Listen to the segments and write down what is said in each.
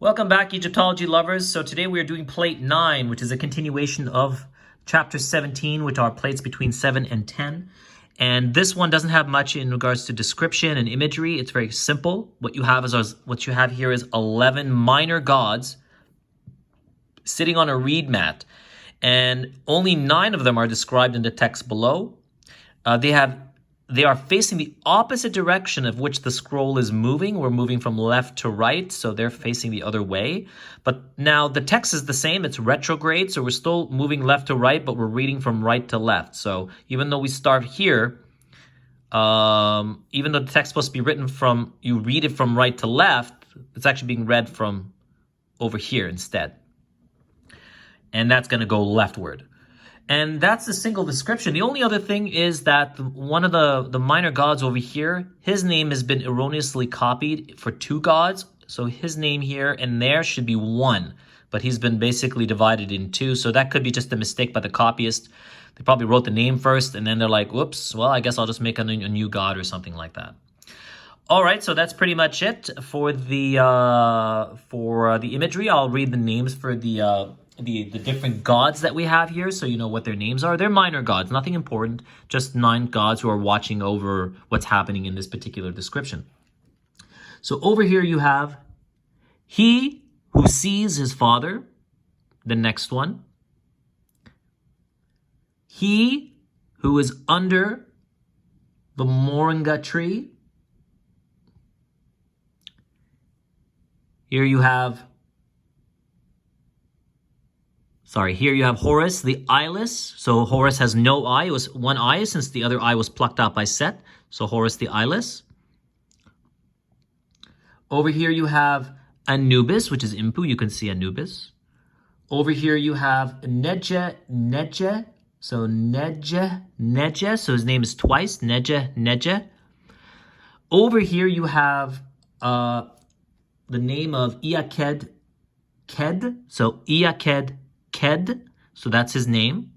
Welcome back, Egyptology lovers. So today we are doing plate 9, which is a continuation of chapter 17, which are plates between 7 and 10. And this one doesn't have much in regards to description and imagery. It's very simple. What you have here is 11 minor gods sitting on a reed mat, and only 9 of them are described in the text below. They are facing the opposite direction of which the scroll is moving. We're moving from left to right, so they're facing the other way. But now the text is the same. It's retrograde, so we're still moving left to right, but we're reading from right to left. So even though we start here, even though the text is supposed to be written from, you read it from right to left, it's actually being read from over here instead. And that's going to go leftward. And that's the single description. The only other thing is that one of the minor gods over here, his name has been erroneously copied for 2 gods. So his name here and there should be 1, but he's been basically divided in 2. So that could be just a mistake by the copyist. They probably wrote the name first and then they're like, whoops, well, I guess I'll just make a new god or something like that. All right, so that's pretty much it for the imagery. I'll read the names for the different gods that we have here, so you know what their names are. They're minor gods, nothing important, just 9 gods who are watching over what's happening in this particular description. So over here you have he who sees his father, the next one. He who is under the moringa tree. Here you have Horus, the eyeless. So Horus has no eye. It was 1 eye since the other eye was plucked out by Set. So Horus the eyeless. Over here you have Anubis, which is Impu. You can see Anubis. Over here you have Nedje. So Nedje. So his name is twice. Nedje. Over here you have the name of 𝓿𝑘𝑒𝑑. So 𝓿𝑘𝑒𝑑. So that's his name.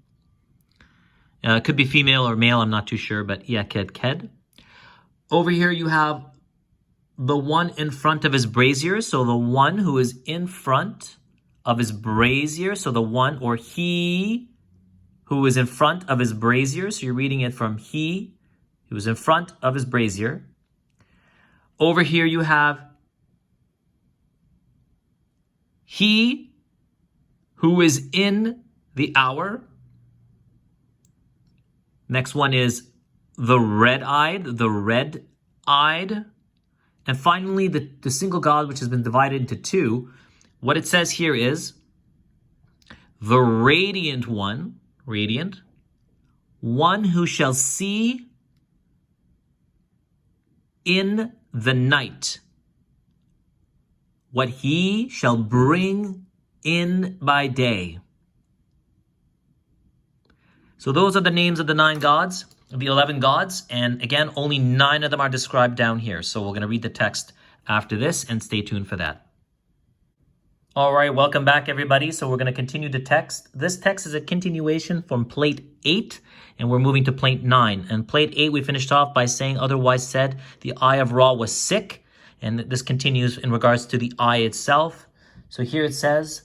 It could be female or male, I'm not too sure, but 𝓿𝑘𝑒𝑑. Over here you have the one in front of his brazier, so the one who is in front of his brazier, so the one or he who is in front of his brazier, so you're reading it from he who is in front of his brazier. Over here you have he who is in the hour. Next one is the red-eyed. And finally, the single god, which has been divided into 2. What it says here is the radiant one, one who shall see in the night what he shall bring in by day. So those are the names of the 9 gods, the 11 gods, and again, only 9 of them are described down here. So we're going to read the text after this, and stay tuned for that. All right, welcome back, everybody. So we're going to continue the text. This text is a continuation from plate 8, and we're moving to plate 9. And plate 8, we finished off by saying, otherwise said, the eye of Ra was sick, and this continues in regards to the eye itself. So here it says,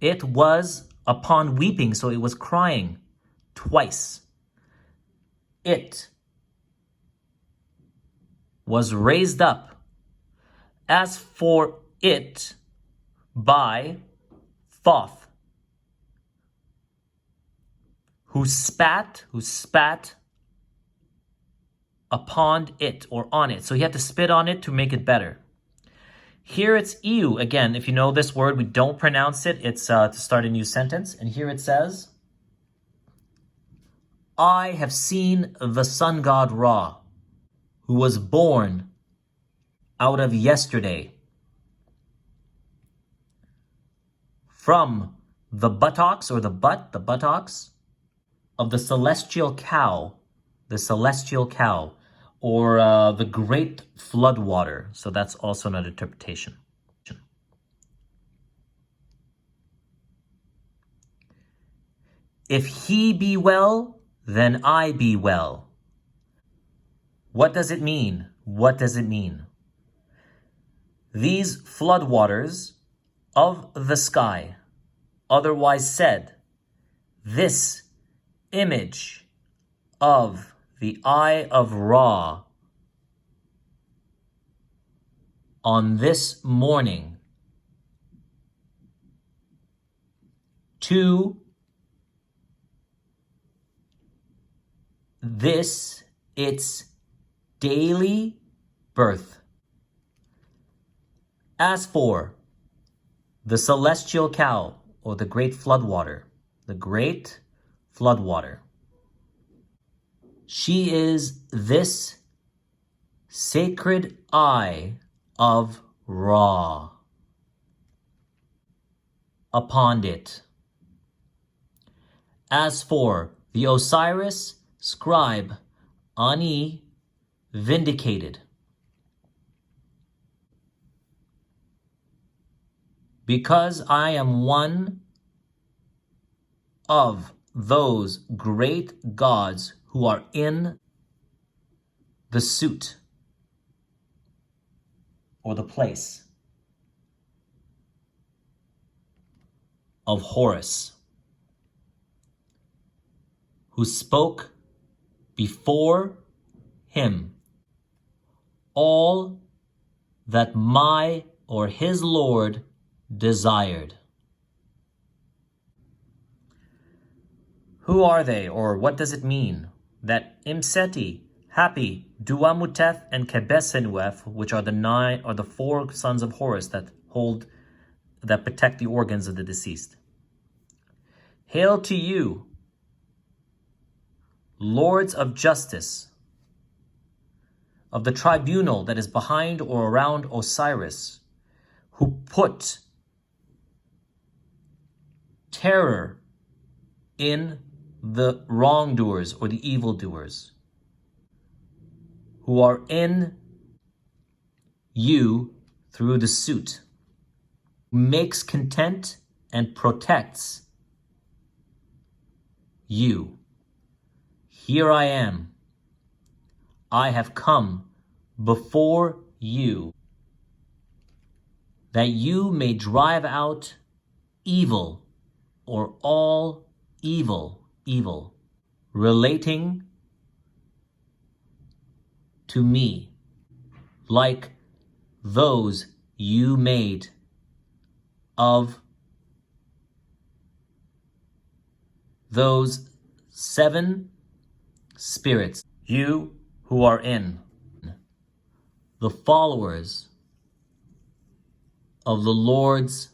it was upon weeping, so it was crying twice. It was raised up. As for it, by Thoth, who spat upon it or on it. So he had to spit on it to make it better. Here it's 𝑖u. Again, if you know this word, we don't pronounce it. It's to start a new sentence. And here it says, I have seen the sun god Ra, who was born out of yesterday, from the buttocks or the buttocks of the celestial cow, or the great flood water. So that's also another interpretation. If he be well, then I be well. What does it mean? What does it mean? These floodwaters of the sky, otherwise said, this image of the eye of Ra on this morning to this its daily birth. As for the celestial cow, or the great floodwater, she is this sacred eye of Ra upon it. As for the Osiris scribe, Ani, vindicated, because I am one of those great gods who are in the suit, or the place, of Horus, who spoke before him all that my or his Lord desired. Who are they, or what does it mean that 𝓄𝓖𝑖𝑇𝑌, happy, 𝓄𝓈�𝑇𝑌 and 𝓤𝑏𝑒𝑠, which are the 9 or the 4 sons of Horus that protect the organs of the deceased? Hail to you, lords of justice, of the tribunal that is behind or around Osiris, who put terror in the wrongdoers or the evildoers, who are in you through the suit, makes content and protects you. Here I am. I have come before you, that you may drive out evil, or all evil, relating to me, like those you made of those 7 spirits, you who are in the followers of the lords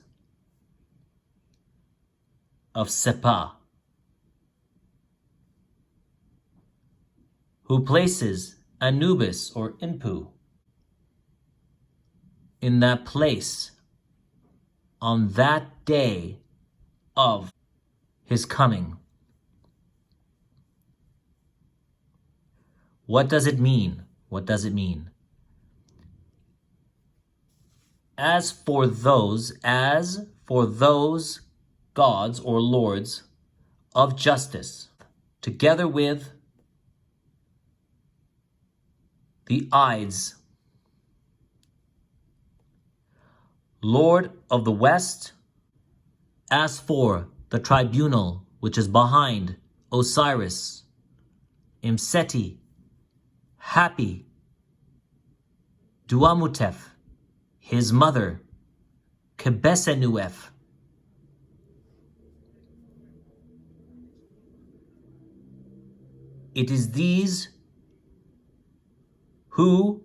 of Sepa, who places Anubis or 𝓄𝓖𝑖𝑇𝑌 in that place on that day of his coming. What does it mean? What does it mean? As for those gods or lords of justice, together with the Ides, Lord of the West, as for the tribunal which is behind Osiris, 𝓄𝓖𝑖𝑇𝑌, happy, 𝓄𝓈𝑖𝑇𝑒𝑗, his mother, 𝓤𝑏𝑒𝑠, it is these who,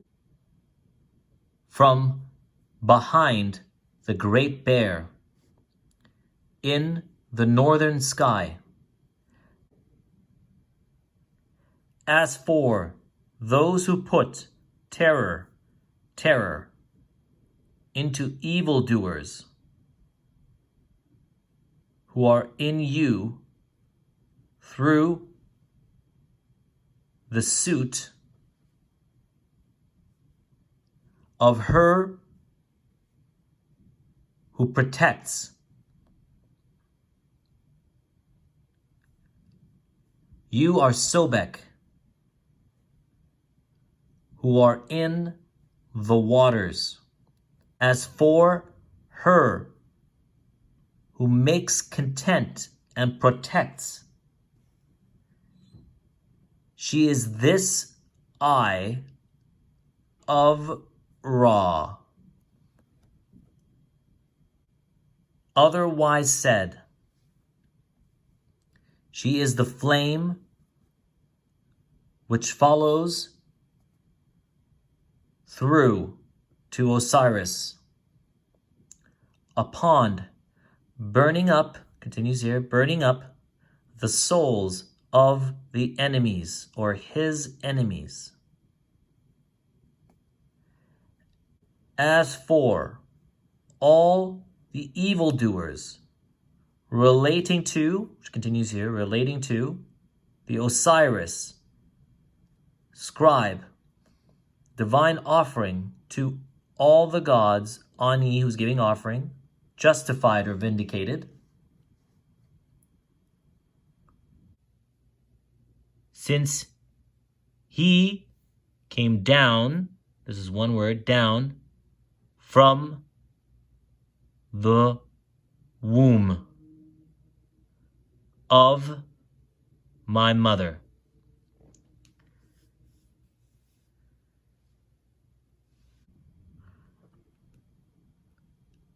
from behind the Great Bear in the northern sky, as for those who put terror into evildoers who are in you through the suit of her who protects. You are Sobek, who are in the waters. As for her who makes content and protects. She is this eye of Ra. Otherwise said, she is the flame which follows through to Osiris. A pond burning up, continues here, burning up the souls of the enemies or his enemies. As for all the evildoers relating to, which continues here, relating to the Osiris, scribe, divine offering to all the gods, Ani, who's giving offering, justified or vindicated. Since he came down, this is one word, down, from the womb of my mother.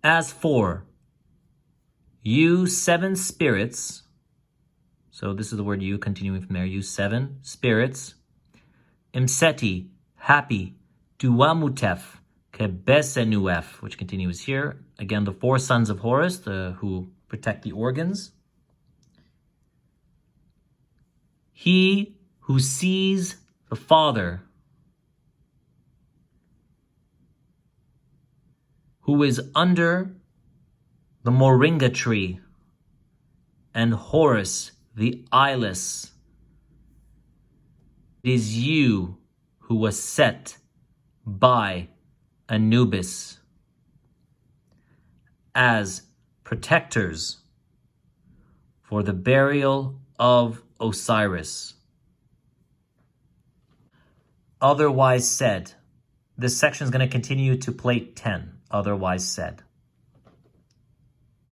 As for you 7 spirits, so this is the word you, continuing from there, you 7 spirits, imseti, happy, duamutef, kebesenuef, which continues here. Again, the 4 sons of Horus, who protect the organs. He who sees the Father, who is under the moringa tree, and Horus the eyeless. It is you who was set by Anubis as protectors for the burial of Osiris. Otherwise said. This section is going to continue to plate 10. Otherwise said.